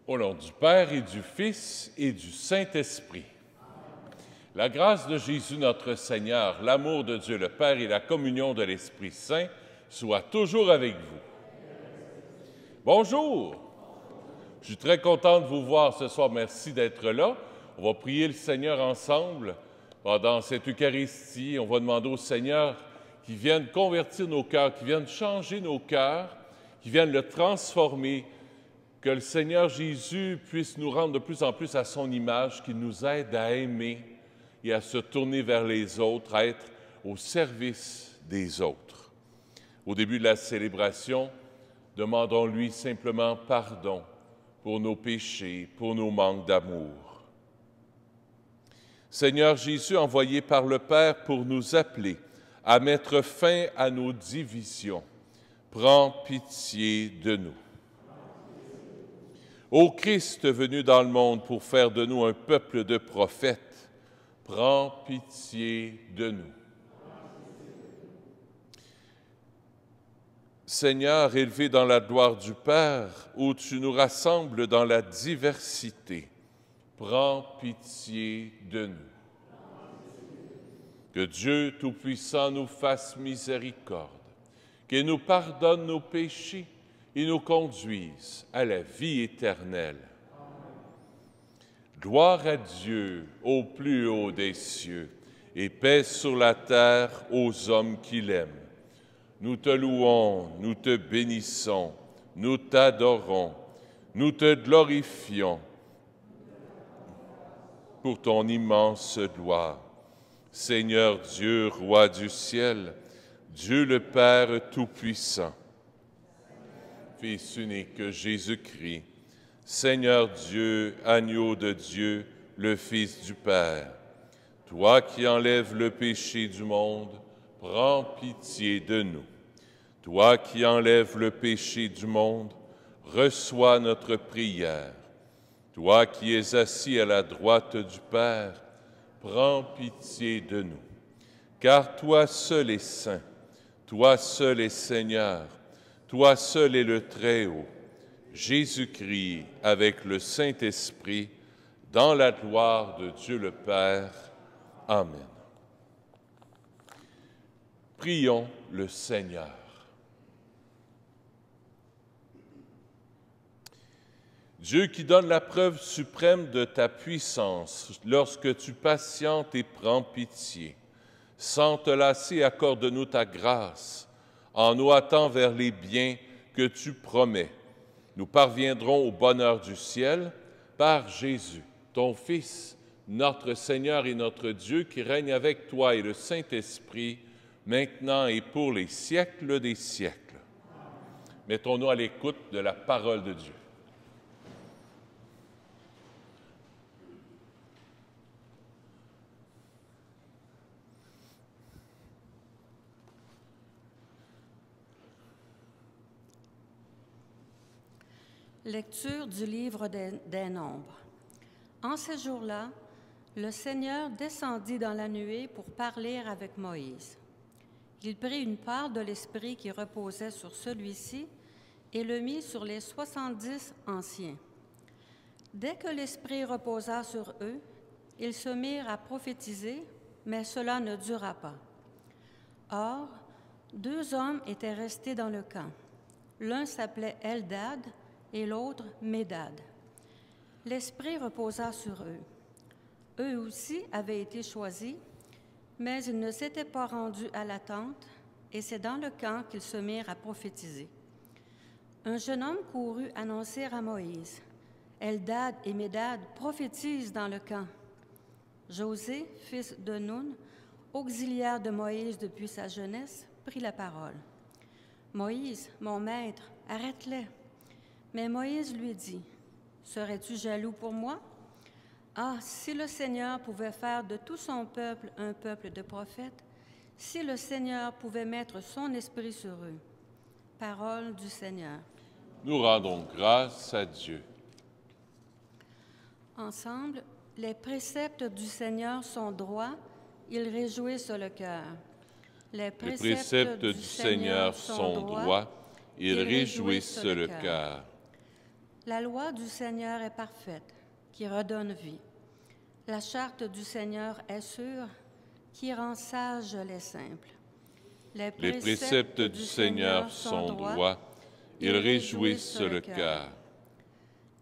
Au nom du Père et du Fils et du Saint-Esprit. La grâce de Jésus notre Seigneur, l'amour de Dieu le Père et la communion de l'Esprit Saint soient toujours avec vous. Bonjour! Je suis très content de vous voir ce soir. Merci d'être là. On va prier le Seigneur ensemble pendant cette Eucharistie. On va demander au Seigneur qu'il vienne convertir nos cœurs, qu'il vienne changer nos cœurs, qu'il vienne le transformer, que le Seigneur Jésus puisse nous rendre de plus en plus à son image, qu'il nous aide à aimer et à se tourner vers les autres, à être au service des autres. Au début de la célébration, demandons-lui simplement pardon pour nos péchés, pour nos manques d'amour. Seigneur Jésus, envoyé par le Père pour nous appeler à mettre fin à nos divisions, prends pitié de nous. Ô Christ venu dans le monde pour faire de nous un peuple de prophètes, prends pitié de nous. Seigneur, élevé dans la gloire du Père, où tu nous rassembles dans la diversité, prends pitié de nous. Que Dieu Tout-Puissant nous fasse miséricorde, qu'il nous pardonne nos péchés et nous conduise à la vie éternelle. Gloire à Dieu au plus haut des cieux et paix sur la terre aux hommes qu'il aime. Nous te louons, nous te bénissons, nous t'adorons, nous te glorifions pour ton immense gloire. Seigneur Dieu, Roi du ciel, Dieu le Père Tout-Puissant, Fils unique Jésus-Christ, Seigneur Dieu, agneau de Dieu, le Fils du Père, toi qui enlèves le péché du monde, prends pitié de nous. Toi qui enlèves le péché du monde, reçois notre prière. Toi qui es assis à la droite du Père, prends pitié de nous. Car toi seul es saint, toi seul es Seigneur, toi seul es le Très-Haut, Jésus-Christ avec le Saint-Esprit, dans la gloire de Dieu le Père. Amen. Prions le Seigneur. Dieu qui donne la preuve suprême de ta puissance lorsque tu patientes et prends pitié, sans te lasser, accorde-nous ta grâce, en nous hâtant vers les biens que tu promets. Nous parviendrons au bonheur du ciel par Jésus, ton Fils, notre Seigneur et notre Dieu, qui règne avec toi et le Saint-Esprit, maintenant et pour les siècles des siècles. Mettons-nous à l'écoute de la parole de Dieu. Lecture du livre des Nombres. En ces jours-là, le Seigneur descendit dans la nuée pour parler avec Moïse. Il prit une part de l'Esprit qui reposait sur celui-ci et le mit sur les 70 anciens. Dès que l'Esprit reposa sur eux, ils se mirent à prophétiser, mais cela ne dura pas. Or, 2 hommes étaient restés dans le camp. L'un s'appelait Eldad et l'autre Médad. L'Esprit reposa sur eux. Eux aussi avaient été choisis, mais ils ne s'étaient pas rendus à la tente, et c'est dans le camp qu'ils se mirent à prophétiser. Un jeune homme courut annoncer à Moïse, « Eldad et Médad prophétisent dans le camp. » José, fils de Nun, auxiliaire de Moïse depuis sa jeunesse, prit la parole. « Moïse, mon maître, arrête-les. » Mais Moïse lui dit, « Serais-tu jaloux pour moi? Ah, si le Seigneur pouvait faire de tout son peuple un peuple de prophètes, si le Seigneur pouvait mettre son esprit sur eux. » Parole du Seigneur. Nous rendons grâce à Dieu. Ensemble, les préceptes du Seigneur sont droits, ils réjouissent le cœur. Les préceptes du Seigneur sont droits, ils réjouissent le cœur. La loi du Seigneur est parfaite, qui redonne vie. La charte du Seigneur est sûre, qui rend sages les simples. Les préceptes du Seigneur sont droits, ils réjouissent le cœur.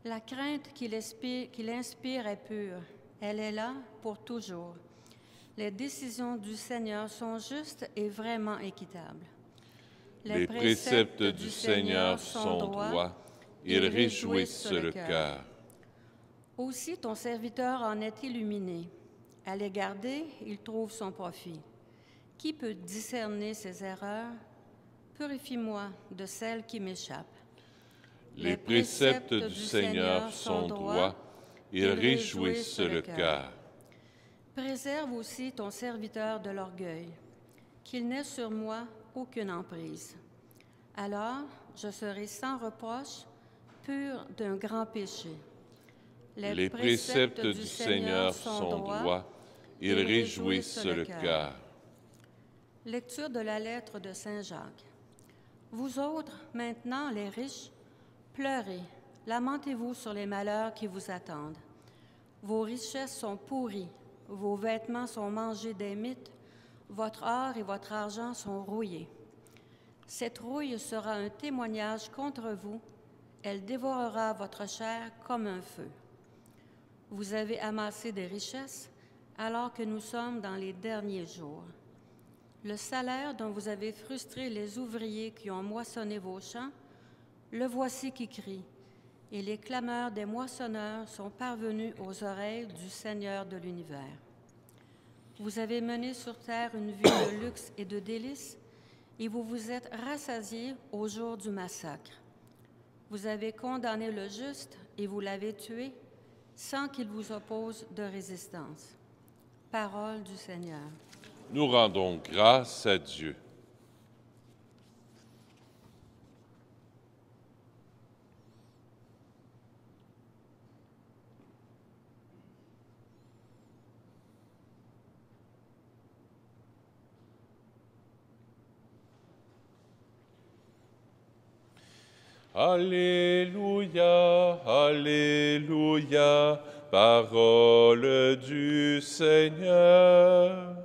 La crainte qu'il inspire est pure, elle est là pour toujours. Les décisions du Seigneur sont justes et vraiment équitables. Les préceptes du Seigneur sont droits, ils réjouissent le cœur. Aussi ton serviteur en est illuminé. À les garder, il trouve son profit. Qui peut discerner ses erreurs? Purifie-moi de celles qui m'échappent. Les préceptes du Seigneur sont droits, ils réjouissent le cœur. Préserve aussi ton serviteur de l'orgueil, qu'il n'ait sur moi aucune emprise. Alors, je serai sans reproche, pur d'un grand péché. Les préceptes du Seigneur sont droits, ils réjouissent le cœur. Lecture de la lettre de Saint Jacques. Vous autres, maintenant les riches, pleurez, lamentez-vous sur les malheurs qui vous attendent. Vos richesses sont pourries, vos vêtements sont mangés des mites, votre or et votre argent sont rouillés. Cette rouille sera un témoignage contre vous, elle dévorera votre chair comme un feu. Vous avez amassé des richesses alors que nous sommes dans les derniers jours. Le salaire dont vous avez frustré les ouvriers qui ont moissonné vos champs, le voici qui crie, et les clameurs des moissonneurs sont parvenus aux oreilles du Seigneur de l'univers. Vous avez mené sur terre une vie de luxe et de délices, et vous vous êtes rassasiés au jour du massacre. Vous avez condamné le juste et vous l'avez tué, sans qu'il vous oppose de résistance. Parole du Seigneur. Nous rendons grâce à Dieu. Alléluia, Alléluia, parole du Seigneur.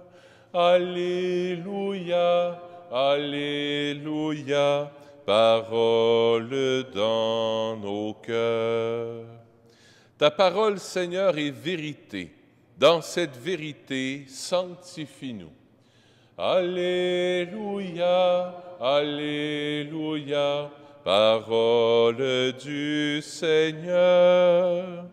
Alléluia, Alléluia, parole dans nos cœurs. Ta parole, Seigneur, est vérité. Dans cette vérité, sanctifie-nous. Alléluia, Alléluia, parole du Seigneur.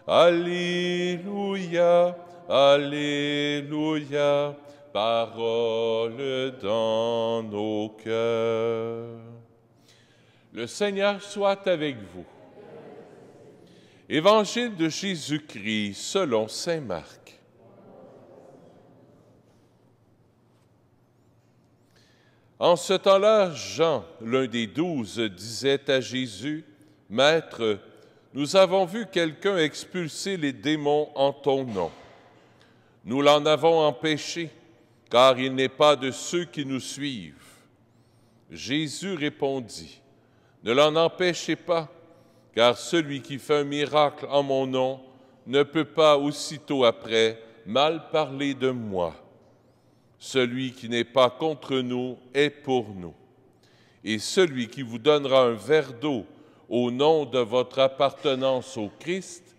Alléluia, Alléluia, parole dans nos cœurs. Le Seigneur soit avec vous. Évangile de Jésus-Christ selon saint Marc. En ce temps-là, Jean, l'un des 12, disait à Jésus, « Maître, nous avons vu quelqu'un expulser les démons en ton nom. Nous l'en avons empêché, car il n'est pas de ceux qui nous suivent. » Jésus répondit, « Ne l'en empêchez pas, car celui qui fait un miracle en mon nom ne peut pas aussitôt après mal parler de moi. Celui qui n'est pas contre nous est pour nous. Et celui qui vous donnera un verre d'eau au nom de votre appartenance au Christ,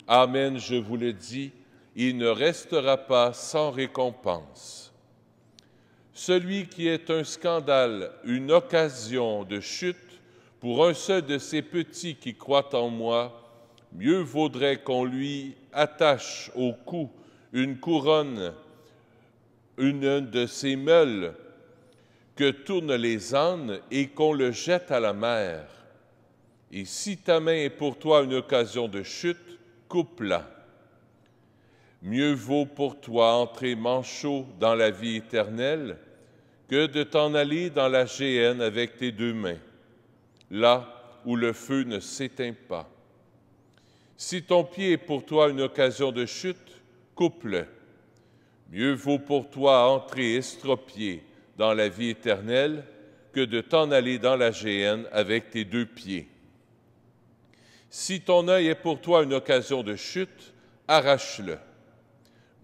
amen, je vous le dis, il ne restera pas sans récompense. Celui qui est un scandale, une occasion de chute pour un seul de ces petits qui croient en moi, mieux vaudrait qu'on lui attache au cou une couronne, une de ces meules que tournent les ânes et qu'on le jette à la mer. Et si ta main est pour toi une occasion de chute, coupe-la. Mieux vaut pour toi entrer manchot dans la vie éternelle que de t'en aller dans la géhenne avec tes deux mains, là où le feu ne s'éteint pas. Si ton pied est pour toi une occasion de chute, coupe-le. Mieux vaut pour toi entrer estropié dans la vie éternelle que de t'en aller dans la géhenne avec tes deux pieds. Si ton œil est pour toi une occasion de chute, arrache-le.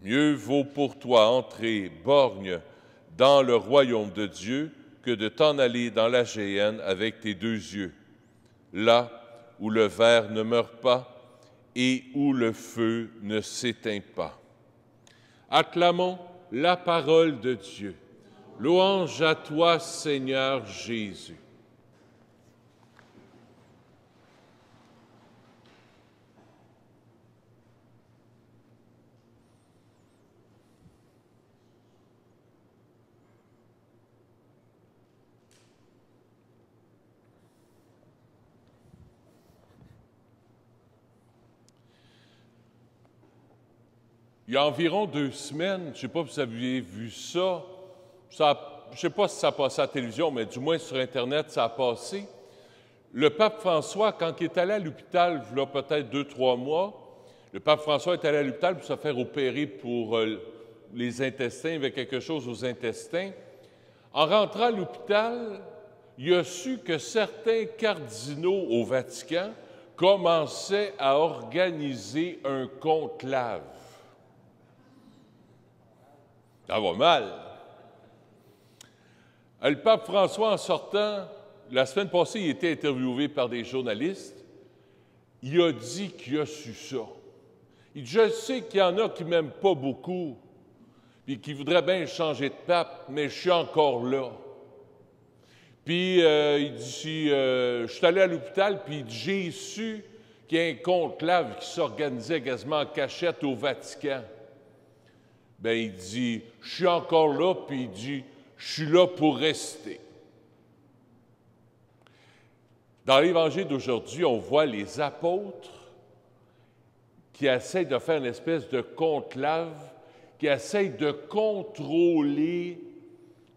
Mieux vaut pour toi entrer borgne dans le royaume de Dieu que de t'en aller dans la géhenne avec tes 2 yeux, là où le ver ne meurt pas et où le feu ne s'éteint pas. Acclamons la parole de Dieu. Louange à toi, Seigneur Jésus. Il y a environ 2 semaines, je ne sais pas si vous aviez vu ça, je ne sais pas si ça a passé à la télévision, mais du moins sur Internet, ça a passé. Le pape François, quand il est allé à l'hôpital, il y a peut-être 2-3 mois, le pape François est allé à l'hôpital pour se faire opérer pour les intestins, il y avait quelque chose aux intestins. En rentrant à l'hôpital, il a su que certains cardinaux au Vatican commençaient à organiser un conclave. Ça va mal. Le pape François, en sortant, la semaine passée, il était interviewé par des journalistes. Il a dit qu'il a su ça. Il dit, je sais qu'il y en a qui ne m'aiment pas beaucoup, puis qui voudraient bien changer de pape, mais je suis encore là. Puis, il dit, je suis allé à l'hôpital, puis j'ai su qu'il y a un conclave qui s'organisait quasiment en cachette au Vatican. Bien, il dit, je suis encore là, puis il dit, je suis là pour rester. Dans l'Évangile d'aujourd'hui, on voit les apôtres qui essayent de faire une espèce de conclave, qui essayent de contrôler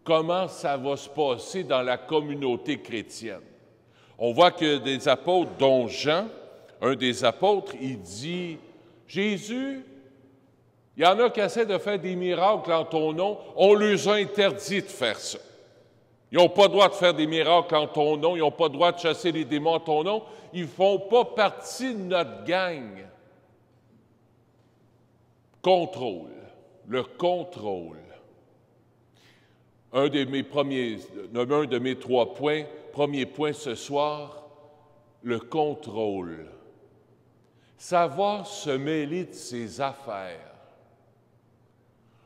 comment ça va se passer dans la communauté chrétienne. On voit que des apôtres, dont Jean, un des apôtres, il dit, Jésus, il y en a qui essaient de faire des miracles en ton nom, on leur a interdit de faire ça. Ils n'ont pas le droit de faire des miracles en ton nom, ils n'ont pas le droit de chasser les démons en ton nom, ils ne font pas partie de notre gang. Contrôle, le contrôle. Un de mes 3 points, premier point ce soir, le contrôle. Savoir se mêler de ses affaires.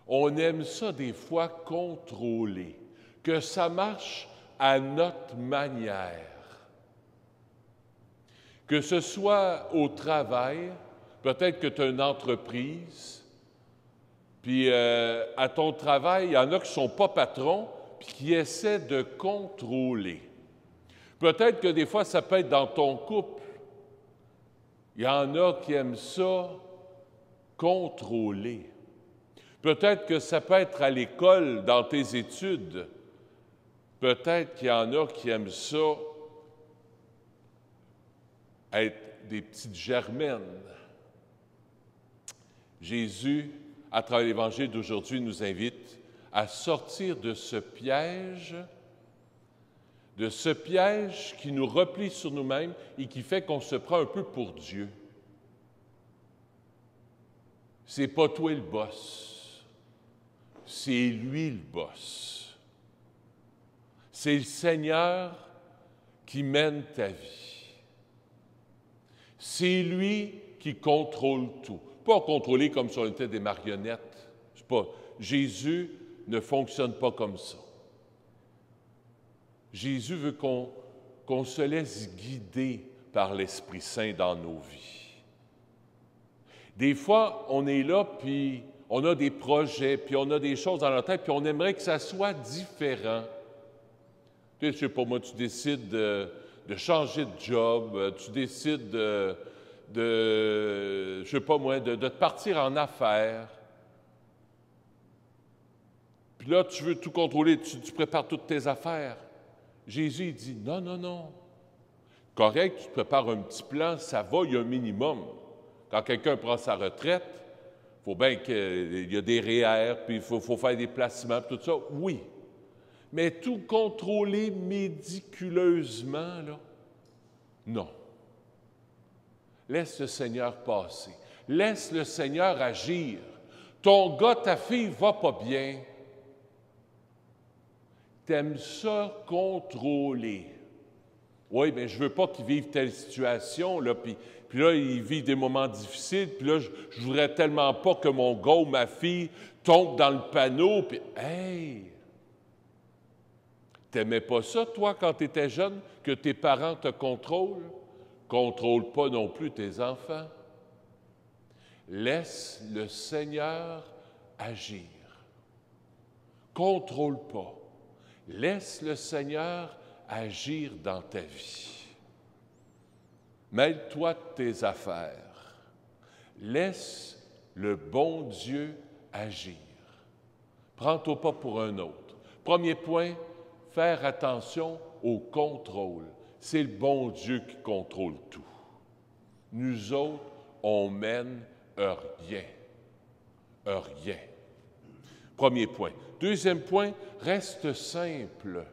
On aime ça des fois contrôler, que ça marche à notre manière. Que ce soit au travail, peut-être que tu as une entreprise, puis à ton travail, il y en a qui ne sont pas patrons, puis qui essaient de contrôler. Peut-être que des fois, ça peut être dans ton couple. Il y en a qui aiment ça contrôler. Peut-être que ça peut être à l'école, dans tes études. Peut-être qu'il y en a qui aiment ça être des petites germaines. Jésus, à travers l'Évangile d'aujourd'hui, nous invite à sortir de ce piège qui nous replie sur nous-mêmes et qui fait qu'on se prend un peu pour Dieu. C'est pas toi le boss. C'est lui le boss. C'est le Seigneur qui mène ta vie. C'est lui qui contrôle tout. Pas contrôler comme si on était des marionnettes. Jésus ne fonctionne pas comme ça. Jésus veut qu'on se laisse guider par l'Esprit Saint dans nos vies. Des fois, on est là, puis on a des projets, puis on a des choses dans notre tête, puis on aimerait que ça soit différent. Tu sais, je sais pas moi, tu décides de changer de job, tu décides je sais pas moi, de te partir en affaires. Puis là, tu veux tout contrôler, tu prépares toutes tes affaires. Jésus il dit, non, non, non. Correct, tu te prépares un petit plan, ça va, il y a un minimum. Quand quelqu'un prend sa retraite, il faut bien qu'il y a des REER, puis il faut faire des placements, tout ça. Oui. Mais tout contrôler méticuleusement, là, non. laisse le Seigneur passer. Laisse le Seigneur agir. Ton gars, ta fille va pas bien. T'aimes ça contrôler. Oui, mais je veux pas qu'ils vivent telle situation, là, puis là, ils vivent des moments difficiles, puis là, je voudrais tellement pas que mon gars ou ma fille tombe dans le panneau, puis hey! T'aimais pas ça, toi, quand tu étais jeune, que tes parents te contrôlent? Contrôle pas non plus tes enfants. Laisse le Seigneur agir. Contrôle pas. Laisse le Seigneur agir dans ta vie. Mêle-toi de tes affaires. Laisse le bon Dieu agir. Prends-toi pas pour un autre. Premier point, faire attention au contrôle. C'est le bon Dieu qui contrôle tout. Nous autres, on mène rien. Rien. Premier point. Deuxième point, reste simple.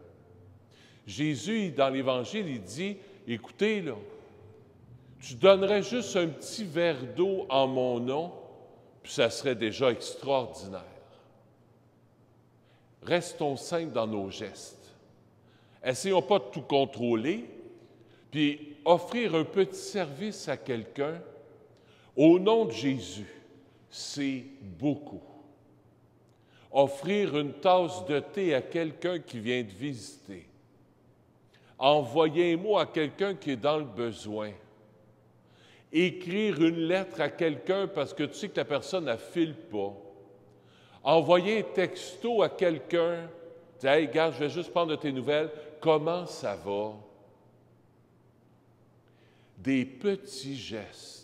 Jésus, dans l'Évangile, il dit, écoutez, là, tu donnerais juste un petit verre d'eau en mon nom, puis ça serait déjà extraordinaire. Restons simples dans nos gestes. Essayons pas de tout contrôler, puis offrir un petit service à quelqu'un, au nom de Jésus, c'est beaucoup. Offrir une tasse de thé à quelqu'un qui vient de visiter. Envoyer un mot à quelqu'un qui est dans le besoin. Écrire une lettre à quelqu'un parce que tu sais que la personne ne file pas. Envoyer un texto à quelqu'un. Dire, hey, regarde, je vais juste prendre de tes nouvelles. Comment ça va? Des petits gestes.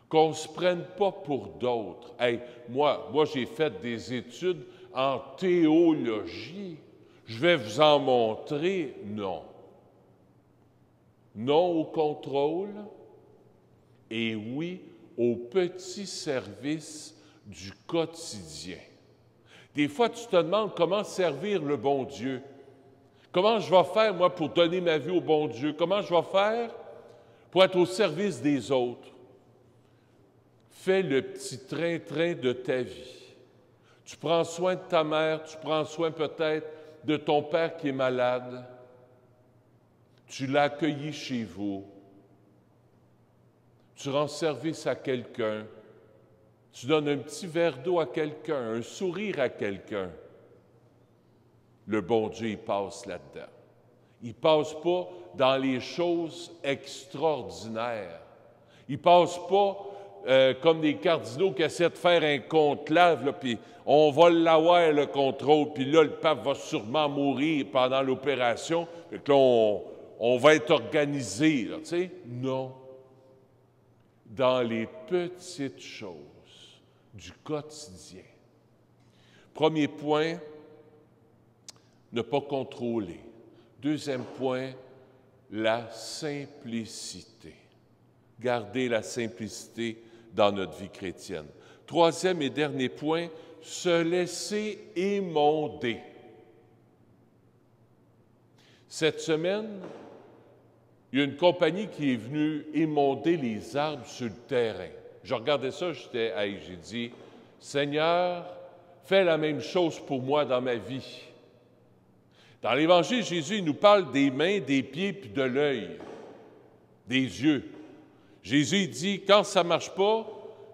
Qu'on ne se prenne pas pour d'autres. Hey, moi, j'ai fait des études en théologie. Je vais vous en montrer. Non. Non au contrôle et oui au petit service du quotidien. Des fois, tu te demandes comment servir le bon Dieu. Comment je vais faire, moi, pour donner ma vie au bon Dieu? Comment je vais faire pour être au service des autres? Fais le petit train-train de ta vie. Tu prends soin de ta mère, tu prends soin peut-être de ton père qui est malade. Tu l'as accueilli chez vous. Tu rends service à quelqu'un. Tu donnes un petit verre d'eau à quelqu'un, un sourire à quelqu'un. Le bon Dieu, il passe là-dedans. Il ne passe pas dans les choses extraordinaires. Il ne passe pas comme des cardinaux qui essaient de faire un conclave, puis on va l'avoir, le contrôle, puis là, le pape va sûrement mourir pendant l'opération, puis là, on va être organisé, tu sais. Non. Dans les petites choses du quotidien. Premier point, ne pas contrôler. Deuxième point, la simplicité. Garder la simplicité dans notre vie chrétienne. Troisième et dernier point, se laisser émonder. Cette semaine, il y a une compagnie qui est venue émonder les arbres sur le terrain. Je regardais ça, j'ai dit, Seigneur, fais la même chose pour moi dans ma vie. Dans l'Évangile, Jésus nous parle des mains, des pieds puis de l'œil, des yeux. Jésus dit, quand ça ne marche pas,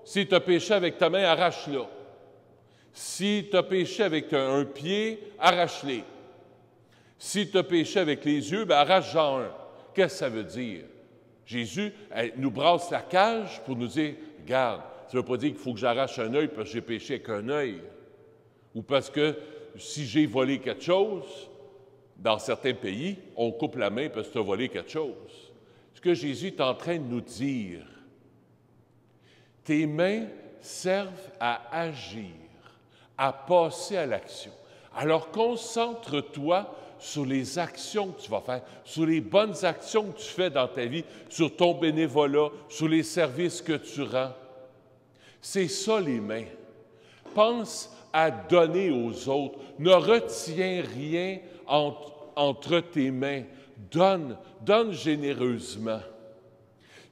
si tu as péché avec ta main, arrache-la. Si tu as péché avec un pied, arrache-les. Si tu as péché avec les yeux, arrache-en un. Qu'est-ce que ça veut dire? Jésus nous brasse la cage pour nous dire, regarde, ça ne veut pas dire qu'il faut que j'arrache un œil parce que j'ai péché avec un œil. Ou parce que si j'ai volé quelque chose, dans certains pays, on coupe la main parce que tu as volé quelque chose. Ce que Jésus est en train de nous dire, tes mains servent à agir, à passer à l'action. Alors concentre-toi sur les actions que tu vas faire, sur les bonnes actions que tu fais dans ta vie, sur ton bénévolat, sur les services que tu rends. C'est ça les mains. Pense à donner aux autres. Ne retiens rien entre tes mains. Donne généreusement.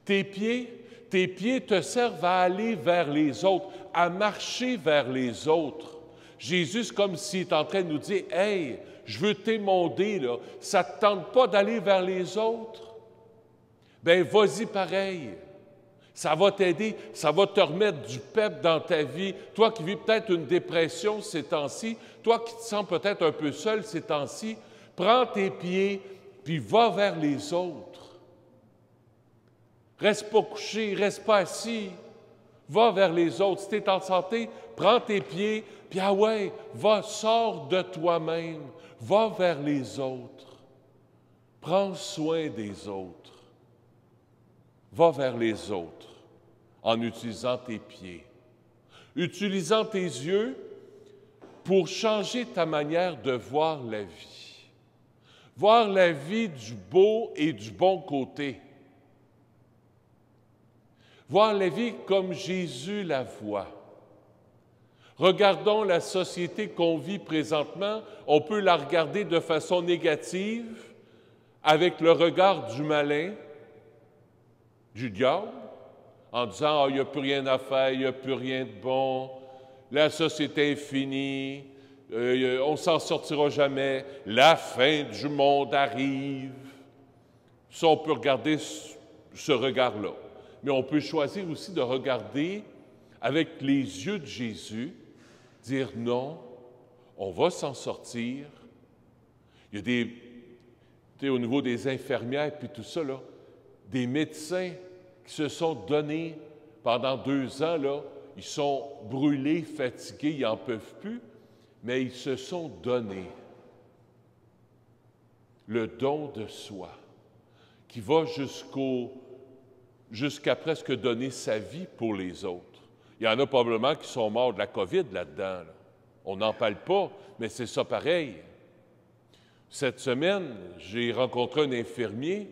Tes pieds te servent à aller vers les autres, à marcher vers les autres. Jésus, c'est comme s'il est en train de nous dire, « Hey, je veux t'émonder, là. Ça ne te tente pas d'aller vers les autres? Bien, vas-y pareil. Ça va t'aider, ça va te remettre du pep dans ta vie. Toi qui vis peut-être une dépression ces temps-ci, toi qui te sens peut-être un peu seul ces temps-ci, prends tes pieds, puis va vers les autres. Reste pas couché, reste pas assis. Va vers les autres. Si tu es en santé, prends tes pieds, puis ah ouais, va, sors de toi-même. Va vers les autres. Prends soin des autres. Va vers les autres en utilisant tes pieds. Utilisant tes yeux pour changer ta manière de voir la vie. Voir la vie du beau et du bon côté. Voir la vie comme Jésus la voit. Regardons la société qu'on vit présentement, on peut la regarder de façon négative, avec le regard du malin, du diable, en disant « Ah, il n'y a plus rien à faire, il n'y a plus rien de bon, la société est finie, on ne s'en sortira jamais, la fin du monde arrive. » Ça, on peut regarder ce regard-là. Mais on peut choisir aussi de regarder avec les yeux de Jésus, dire non, on va s'en sortir. Il y a des, au niveau des infirmières puis tout ça, là, des médecins qui se sont donnés pendant 2 ans, là, ils sont brûlés, fatigués, ils n'en peuvent plus, mais ils se sont donnés le don de soi, qui va jusqu'à presque donner sa vie pour les autres. Il y en a probablement qui sont morts de la COVID là-dedans. Là. On n'en parle pas, mais c'est ça pareil. Cette semaine, j'ai rencontré un infirmier,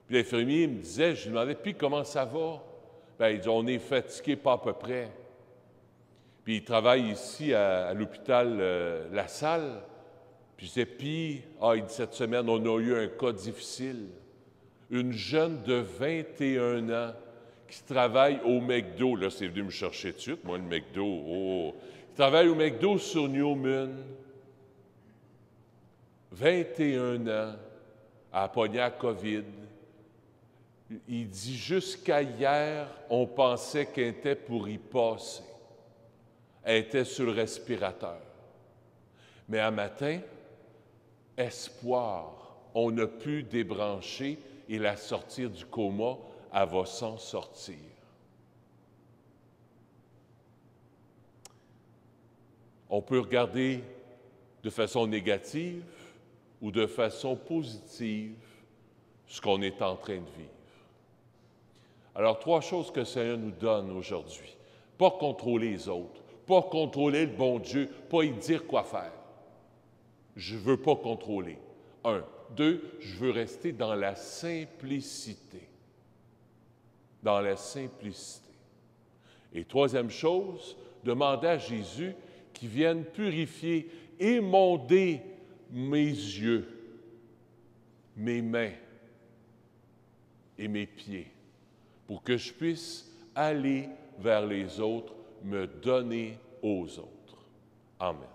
puis l'infirmier me disait, je lui demandais, puis comment ça va? Bien, il dit, on est fatigué pas à peu près. Puis il travaille ici à l'hôpital La Salle. Puis je disais, puis, il dit, cette semaine, on a eu un cas difficile. Une jeune de 21 ans qui travaille au McDo. Là, c'est venu me chercher tout de suite, moi, le McDo. Oh! Il travaille au McDo sur Newman. 21 ans, à pogné à COVID. Il dit, jusqu'à hier, on pensait qu'elle était pour y passer. Elle était sur le respirateur. Mais un matin, espoir, on a pu débrancher et la sortir du coma, elle va s'en sortir. On peut regarder de façon négative ou de façon positive ce qu'on est en train de vivre. Alors, 3 choses que le Seigneur nous donne aujourd'hui. Pas contrôler les autres, pas contrôler le bon Dieu, pas y dire quoi faire. Je ne veux pas contrôler. 1. 2, je veux rester dans la simplicité. Dans la simplicité. Et 3e chose, demander à Jésus qu'il vienne purifier, émonder mes yeux, mes mains et mes pieds, pour que je puisse aller vers les autres, me donner aux autres. Amen.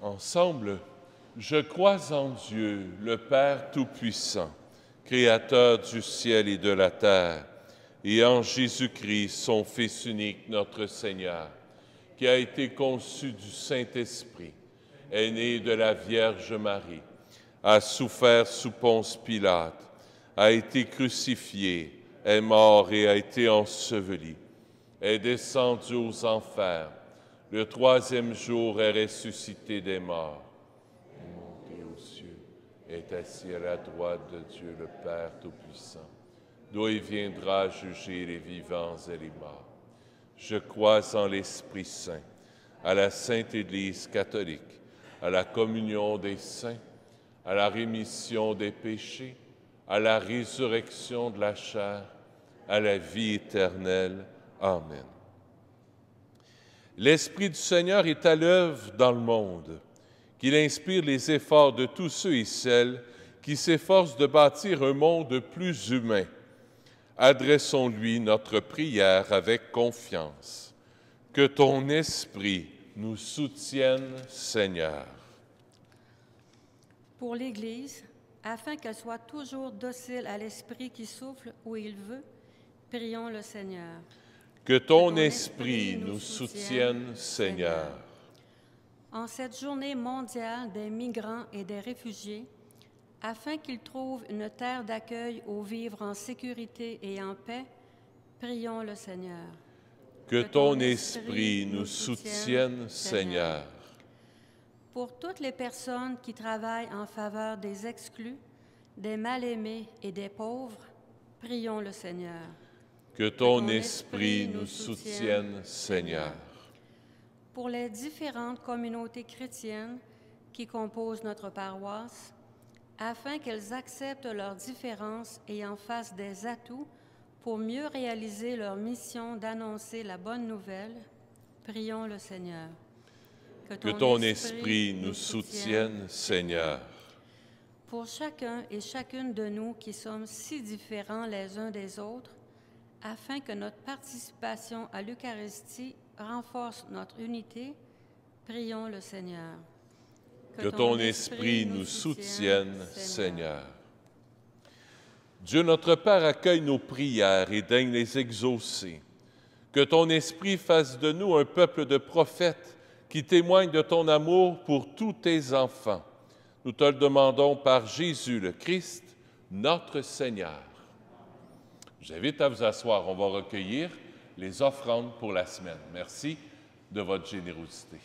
Ensemble, je crois en Dieu, le Père Tout-Puissant, Créateur du ciel et de la terre, et en Jésus-Christ, son Fils unique, notre Seigneur, qui a été conçu du Saint-Esprit, est né de la Vierge Marie, a souffert sous Ponce Pilate, a été crucifié, est mort et a été enseveli, est descendu aux enfers. Le troisième jour est ressuscité des morts. Monté aux cieux, est assis à la droite de Dieu le Père Tout-Puissant, d'où il viendra juger les vivants et les morts. Je crois en l'Esprit Saint, à la Sainte Église catholique, à la communion des saints, à la rémission des péchés, à la résurrection de la chair, à la vie éternelle. Amen. L'Esprit du Seigneur est à l'œuvre dans le monde, qu'il inspire les efforts de tous ceux et celles qui s'efforcent de bâtir un monde plus humain. Adressons-lui notre prière avec confiance. Que ton Esprit nous soutienne, Seigneur. Pour l'Église, afin qu'elle soit toujours docile à l'Esprit qui souffle où il veut, prions le Seigneur. Que ton Esprit nous soutienne, Seigneur. En cette journée mondiale des migrants et des réfugiés, afin qu'ils trouvent une terre d'accueil où vivre en sécurité et en paix, prions le Seigneur. Que ton Esprit nous soutienne, Seigneur. Pour toutes les personnes qui travaillent en faveur des exclus, des mal-aimés et des pauvres, prions le Seigneur. Que ton Esprit nous soutienne, Seigneur. Pour les différentes communautés chrétiennes qui composent notre paroisse, afin qu'elles acceptent leurs différences et en fassent des atouts pour mieux réaliser leur mission d'annoncer la bonne nouvelle, prions le Seigneur. Que ton Esprit nous soutienne, Seigneur. Pour chacun et chacune de nous qui sommes si différents les uns des autres, afin que notre participation à l'Eucharistie renforce notre unité, prions le Seigneur. Que ton Esprit nous soutienne, Seigneur. Dieu notre Père accueille nos prières et daigne les exaucer. Que ton Esprit fasse de nous un peuple de prophètes qui témoignent de ton amour pour tous tes enfants. Nous te le demandons par Jésus le Christ, notre Seigneur. Je vous invite à vous asseoir. On va recueillir les offrandes pour la semaine. Merci de votre générosité.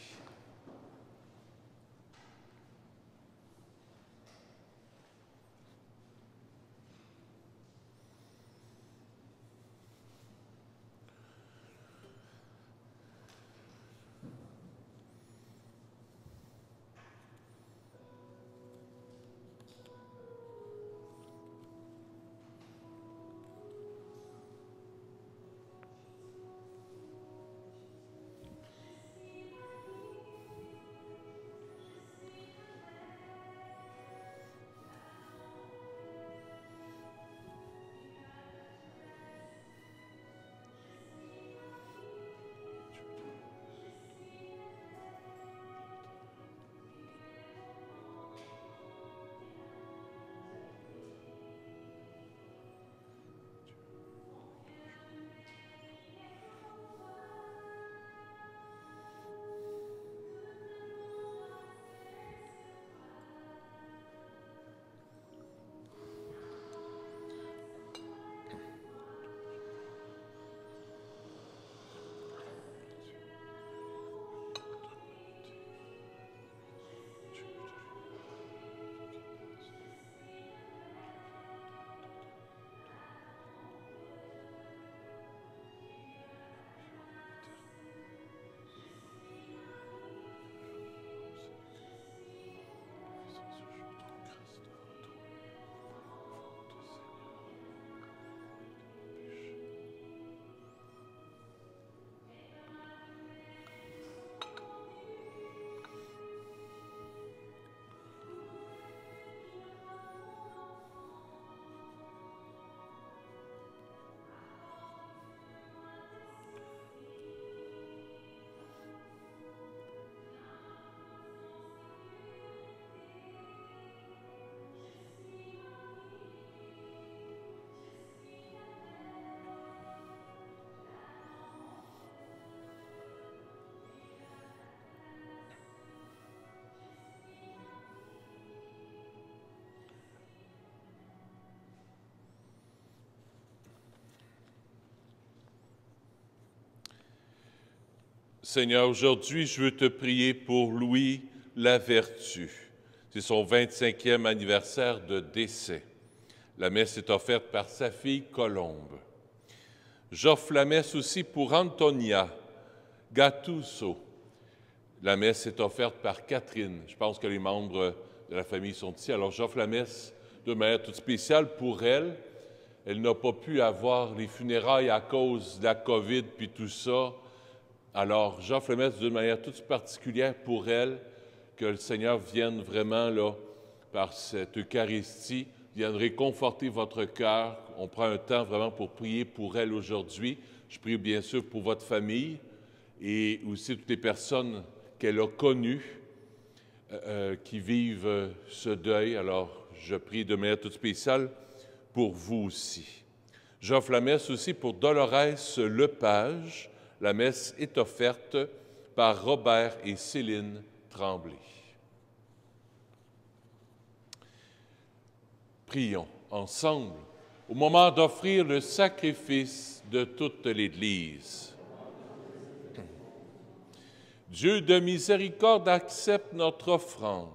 Seigneur, aujourd'hui, je veux te prier pour Louis Lavertu. C'est son 25e anniversaire de décès. La messe est offerte par sa fille Colombe. J'offre la messe aussi pour Antonia Gattuso. La messe est offerte par Catherine. Je pense que les membres de la famille sont ici. Alors j'offre la messe de manière toute spéciale pour elle. Elle n'a pas pu avoir les funérailles à cause de la COVID puis tout ça. Alors j'offre la messe d'une manière toute particulière pour elle, que le Seigneur vienne vraiment, là, par cette Eucharistie, vienne réconforter votre cœur. On prend un temps vraiment pour prier pour elle aujourd'hui. Je prie bien sûr pour votre famille et aussi toutes les personnes qu'elle a connues qui vivent ce deuil. Alors, je prie de manière toute spéciale pour vous aussi. J'offre la messe aussi pour Dolores Lepage. La messe est offerte par Robert et Céline Tremblay. Prions ensemble au moment d'offrir le sacrifice de toute l'Église. Dieu de miséricorde accepte notre offrande,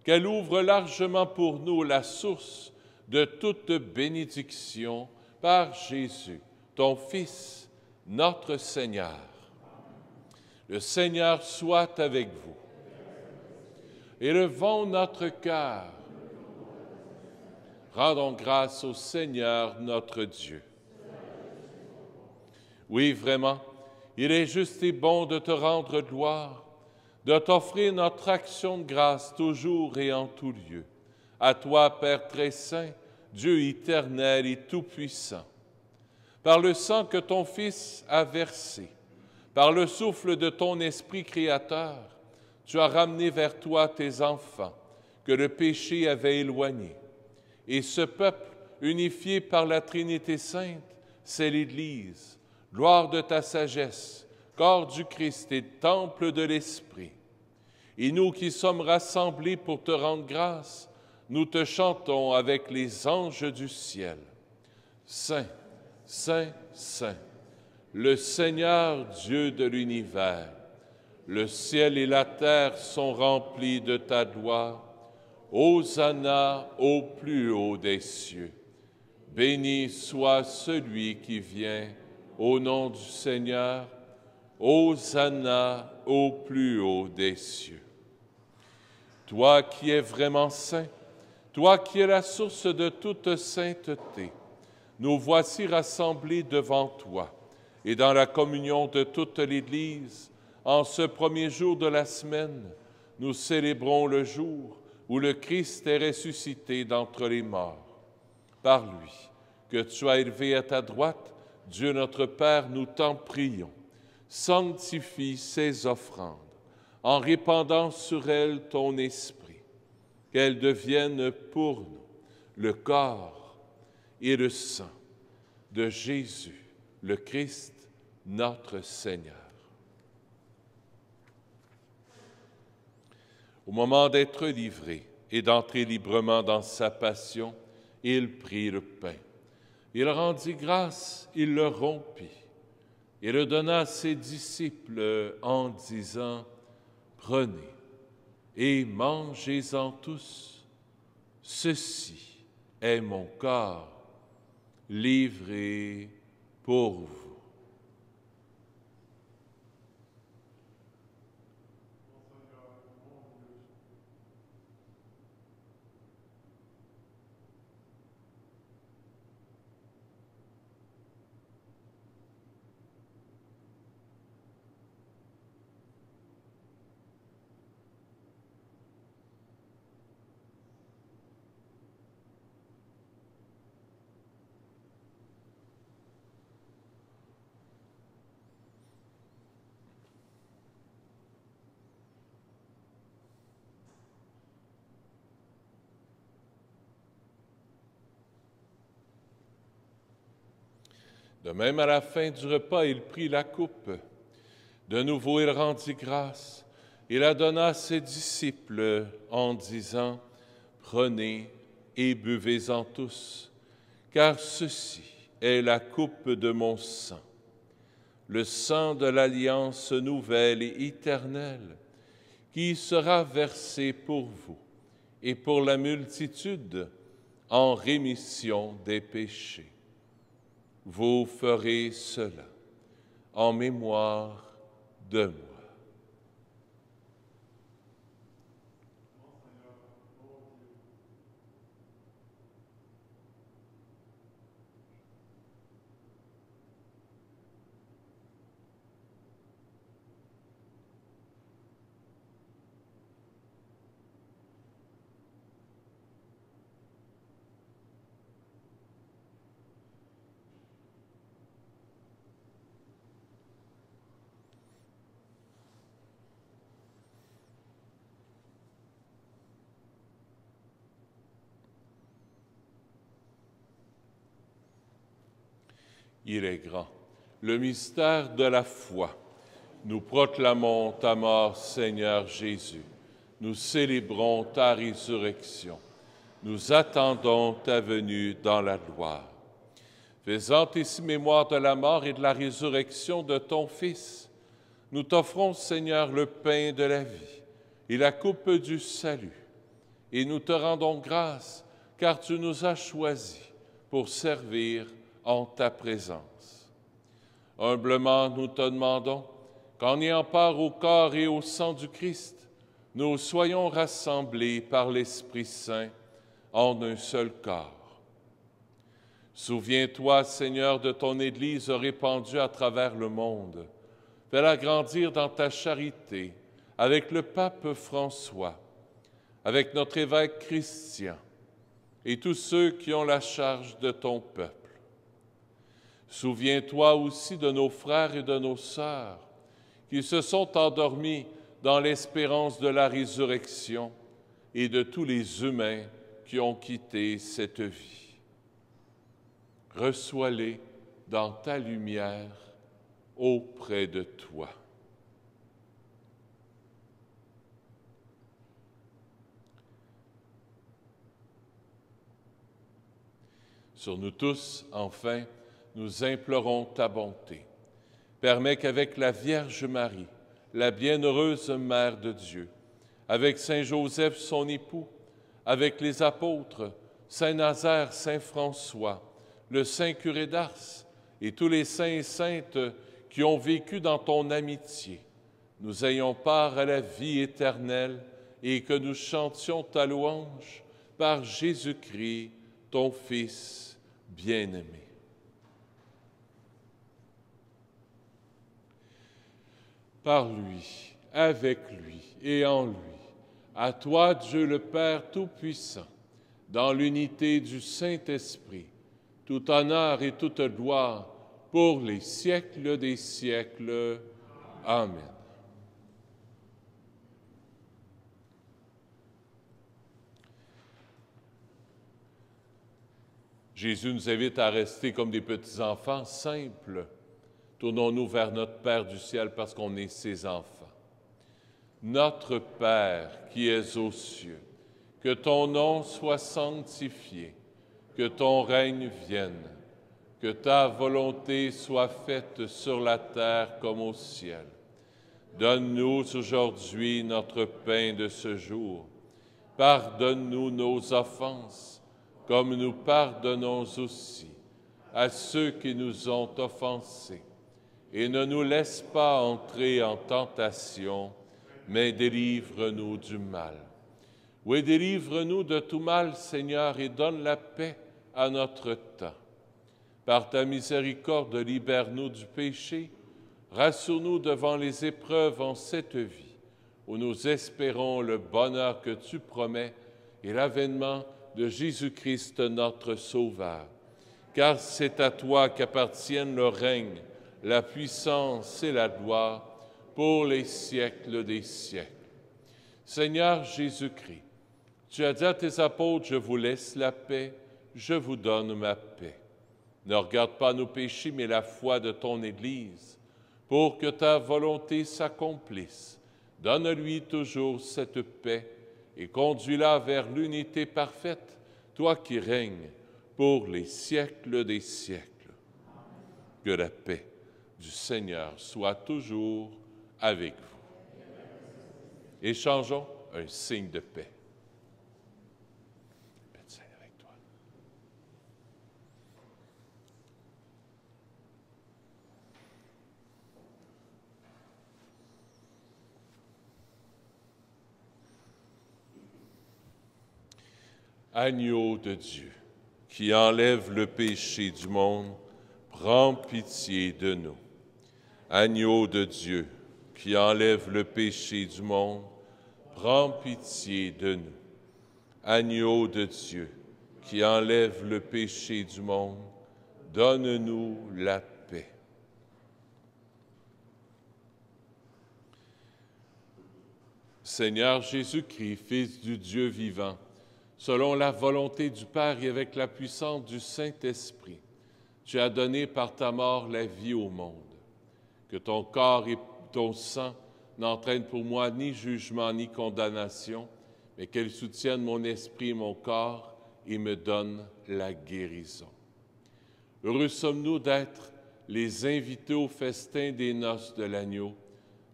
qu'elle ouvre largement pour nous la source de toute bénédiction par Jésus, ton Fils, notre Seigneur. Le Seigneur soit avec vous. Élevons notre cœur. Rendons grâce au Seigneur notre Dieu. Oui, vraiment, il est juste et bon de te rendre gloire, de t'offrir notre action de grâce toujours et en tout lieu. À toi, Père très saint, Dieu éternel et tout-puissant, par le sang que ton Fils a versé, par le souffle de ton Esprit créateur, tu as ramené vers toi tes enfants que le péché avait éloignés. Et ce peuple, unifié par la Trinité sainte, c'est l'Église, gloire de ta sagesse, corps du Christ et temple de l'Esprit. Et nous qui sommes rassemblés pour te rendre grâce, nous te chantons avec les anges du ciel. Saint, Saint, Saint, le Seigneur Dieu de l'univers, le ciel et la terre sont remplis de ta gloire. Hosanna au plus haut des cieux. Béni soit celui qui vient au nom du Seigneur. Hosanna au plus haut des cieux. Toi qui es vraiment saint, toi qui es la source de toute sainteté, nous voici rassemblés devant toi et dans la communion de toute l'Église, en ce premier jour de la semaine, nous célébrons le jour où le Christ est ressuscité d'entre les morts. Par lui, que tu as élevé à ta droite, Dieu notre Père, nous t'en prions. Sanctifie ces offrandes, en répandant sur elles ton esprit, qu'elles deviennent pour nous le corps et le sang de Jésus, le Christ, notre Seigneur. Au moment d'être livré et d'entrer librement dans sa passion, il prit le pain. Il rendit grâce, il le rompit et le donna à ses disciples en disant, « Prenez et mangez-en tous. Ceci est mon corps livré pour vous. » De même, à la fin du repas, il prit la coupe. De nouveau, il rendit grâce. Il la donna à ses disciples en disant, « Prenez et buvez-en tous, car ceci est la coupe de mon sang, le sang de l'alliance nouvelle et éternelle, qui sera versé pour vous et pour la multitude en rémission des péchés. Vous ferez cela en mémoire de moi. Il est grand, le mystère de la foi. Nous proclamons ta mort, Seigneur Jésus. Nous célébrons ta résurrection. Nous attendons ta venue dans la gloire. Faisant ici mémoire de la mort et de la résurrection de ton Fils, nous t'offrons, Seigneur, le pain de la vie et la coupe du salut. Et nous te rendons grâce, car tu nous as choisis pour servir en ta présence. Humblement, nous te demandons qu'en ayant part au corps et au sang du Christ, nous soyons rassemblés par l'Esprit Saint en un seul corps. Souviens-toi, Seigneur, de ton Église répandue à travers le monde. Fais-la grandir dans ta charité avec le pape François, avec notre évêque Christian et tous ceux qui ont la charge de ton peuple. Souviens-toi aussi de nos frères et de nos sœurs qui se sont endormis dans l'espérance de la résurrection et de tous les humains qui ont quitté cette vie. Reçois-les dans ta lumière auprès de toi. Sur nous tous, enfin, nous implorons ta bonté. Permets qu'avec la Vierge Marie, la bienheureuse Mère de Dieu, avec Saint Joseph, son époux, avec les apôtres, Saint Nazaire, Saint François, le Saint Curé d'Ars et tous les saints et saintes qui ont vécu dans ton amitié, nous ayons part à la vie éternelle et que nous chantions ta louange par Jésus-Christ, ton Fils bien-aimé. Par lui, avec lui et en lui, à toi, Dieu le Père Tout-Puissant, dans l'unité du Saint-Esprit, tout honneur et toute gloire pour les siècles des siècles. Amen. Jésus nous invite à rester comme des petits-enfants simples. Tournons-nous vers notre Père du ciel parce qu'on est ses enfants. Notre Père qui es aux cieux, que ton nom soit sanctifié, que ton règne vienne, que ta volonté soit faite sur la terre comme au ciel. Donne-nous aujourd'hui notre pain de ce jour. Pardonne-nous nos offenses, comme nous pardonnons aussi à ceux qui nous ont offensés. Et ne nous laisse pas entrer en tentation, mais délivre-nous du mal. Oui, délivre-nous de tout mal, Seigneur, et donne la paix à notre temps. Par ta miséricorde, libère-nous du péché, rassure-nous devant les épreuves en cette vie, où nous espérons le bonheur que tu promets et l'avènement de Jésus-Christ, notre Sauveur. Car c'est à toi qu'appartiennent le règne, la puissance et la gloire pour les siècles des siècles. Seigneur Jésus-Christ, tu as dit à tes apôtres, je vous laisse la paix, je vous donne ma paix. Ne regarde pas nos péchés, mais la foi de ton Église, pour que ta volonté s'accomplisse. Donne-lui toujours cette paix et conduis-la vers l'unité parfaite, toi qui règnes pour les siècles des siècles. Que la paix du Seigneur soit toujours avec vous. Échangeons un signe de paix. Médecin avec toi. Agneau de Dieu, qui enlève le péché du monde, prends pitié de nous. Agneau de Dieu, qui enlève le péché du monde, prends pitié de nous. Agneau de Dieu, qui enlève le péché du monde, donne-nous la paix. Seigneur Jésus-Christ, Fils du Dieu vivant, selon la volonté du Père et avec la puissance du Saint-Esprit, tu as donné par ta mort la vie au monde. Que ton corps et ton sang n'entraînent pour moi ni jugement ni condamnation, mais qu'elles soutiennent mon esprit et mon corps et me donnent la guérison. Heureux sommes-nous d'être les invités au festin des noces de l'agneau.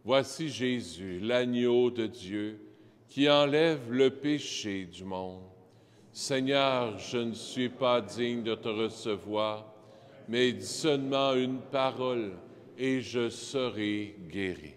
Voici Jésus, l'agneau de Dieu, qui enlève le péché du monde. Seigneur, je ne suis pas digne de te recevoir, mais dis seulement une parole et je serai guéri.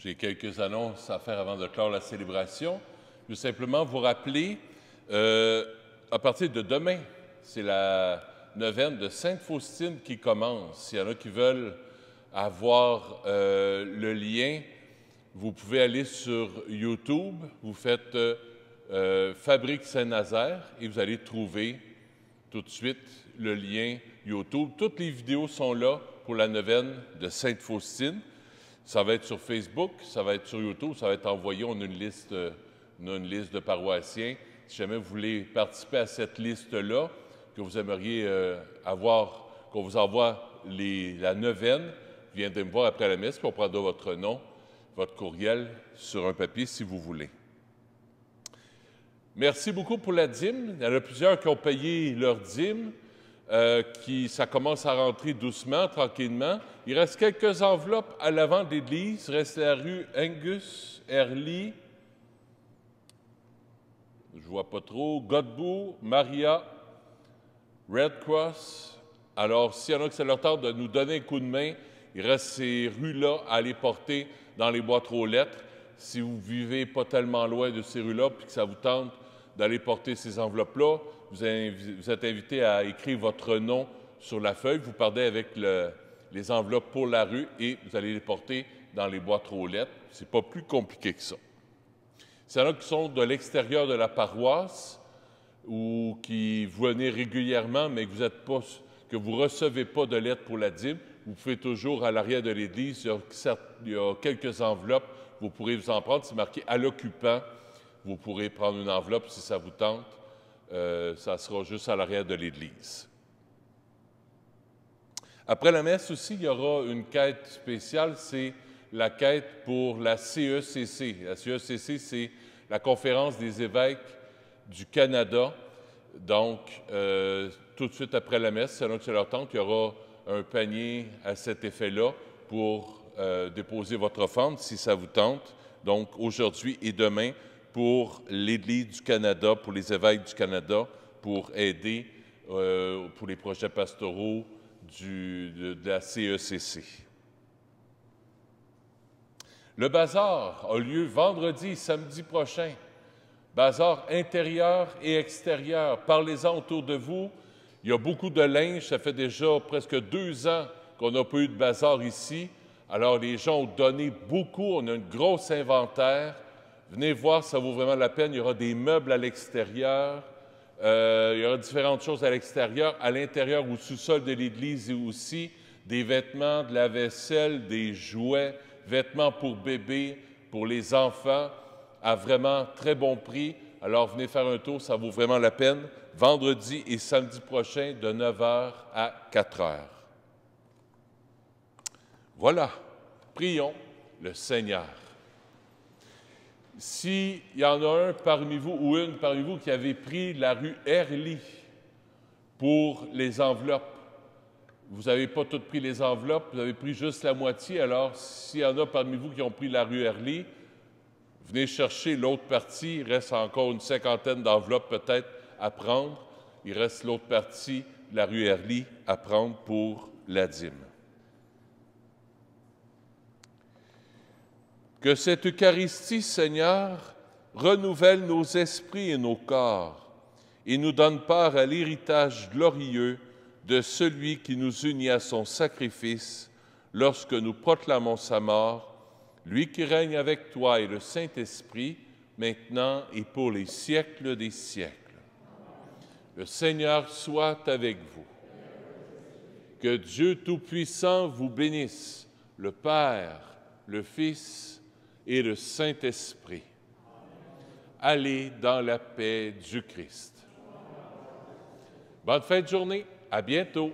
J'ai quelques annonces à faire avant de clore la célébration. Je veux simplement vous rappeler, à partir de demain, c'est la neuvaine de Sainte-Faustine qui commence. S'il y en a qui veulent avoir le lien, vous pouvez aller sur YouTube, vous faites Fabrique Saint-Nazaire et vous allez trouver tout de suite le lien YouTube. Toutes les vidéos sont là pour la neuvaine de Sainte-Faustine. Ça va être sur Facebook, ça va être sur YouTube, ça va être envoyé. On a une liste de paroissiens. Si jamais vous voulez participer à cette liste-là, que vous aimeriez avoir, qu'on vous envoie la neuvaine, viendrez me voir après la messe, puis on prendra votre nom, votre courriel sur un papier si vous voulez. Merci beaucoup pour la dîme. Il y en a plusieurs qui ont payé leur dîme. Ça commence à rentrer doucement, tranquillement. Il reste quelques enveloppes à l'avant de l'église. Il reste la rue Angus, Herly, je vois pas trop, Godbout, Maria, Red Cross. Alors, s'il y en a qui c'est leur temps de nous donner un coup de main, il reste ces rues-là à aller porter dans les boîtes aux lettres. Si vous vivez pas tellement loin de ces rues-là, puis que ça vous tente d'aller porter ces enveloppes-là, vous êtes invité à écrire votre nom sur la feuille. Vous partez avec les enveloppes pour la rue et vous allez les porter dans les boîtes aux lettres. C'est pas plus compliqué que ça. S'il y en a qui sont de l'extérieur de la paroisse ou qui venez régulièrement, mais que vous ne recevez pas de lettres pour la dîme, vous pouvez toujours, à l'arrière de l'église, il y a quelques enveloppes, vous pourrez vous en prendre. C'est marqué « à l'occupant ». Vous pourrez prendre une enveloppe si ça vous tente. Ça sera juste à l'arrière de l'église. Après la messe aussi, il y aura une quête spéciale, c'est la quête pour la CECC. La CECC, c'est la Conférence des évêques du Canada. Donc, tout de suite après la messe, selon que c'est leur tente, il y aura un panier à cet effet-là pour déposer votre offrande si ça vous tente. Donc, aujourd'hui et demain, pour l'Église du Canada, pour les évêques du Canada, pour aider pour les projets pastoraux de la CECC. Le bazar a lieu vendredi, samedi prochain. Bazar intérieur et extérieur. Parlez-en autour de vous. Il y a beaucoup de linge. Ça fait déjà presque 2 ans qu'on n'a pas eu de bazar ici. Alors, les gens ont donné beaucoup. On a un gros inventaire. Venez voir, ça vaut vraiment la peine. Il y aura des meubles à l'extérieur. Il y aura différentes choses à l'extérieur. À l'intérieur, au sous-sol de l'église aussi, des vêtements, de la vaisselle, des jouets, vêtements pour bébés, pour les enfants, à vraiment très bon prix. Alors, venez faire un tour, ça vaut vraiment la peine. Vendredi et samedi prochain, de 9h à 4h. Voilà. Prions le Seigneur. S'il y en a un parmi vous ou une parmi vous qui avait pris la rue Herly pour les enveloppes, vous n'avez pas toutes pris les enveloppes, vous avez pris juste la moitié, alors s'il y en a parmi vous qui ont pris la rue Herly, venez chercher l'autre partie. Il reste encore une 50aine d'enveloppes peut-être à prendre. Il reste l'autre partie de la rue Herly à prendre pour la dîme. Que cette Eucharistie, Seigneur, renouvelle nos esprits et nos corps et nous donne part à l'héritage glorieux de celui qui nous unit à son sacrifice lorsque nous proclamons sa mort, lui qui règne avec toi et le Saint-Esprit, maintenant et pour les siècles des siècles. Le Seigneur soit avec vous. Que Dieu Tout-Puissant vous bénisse, le Père, le Fils et le Saint-Esprit. Allez dans la paix du Christ. Bonne fin de journée. À bientôt.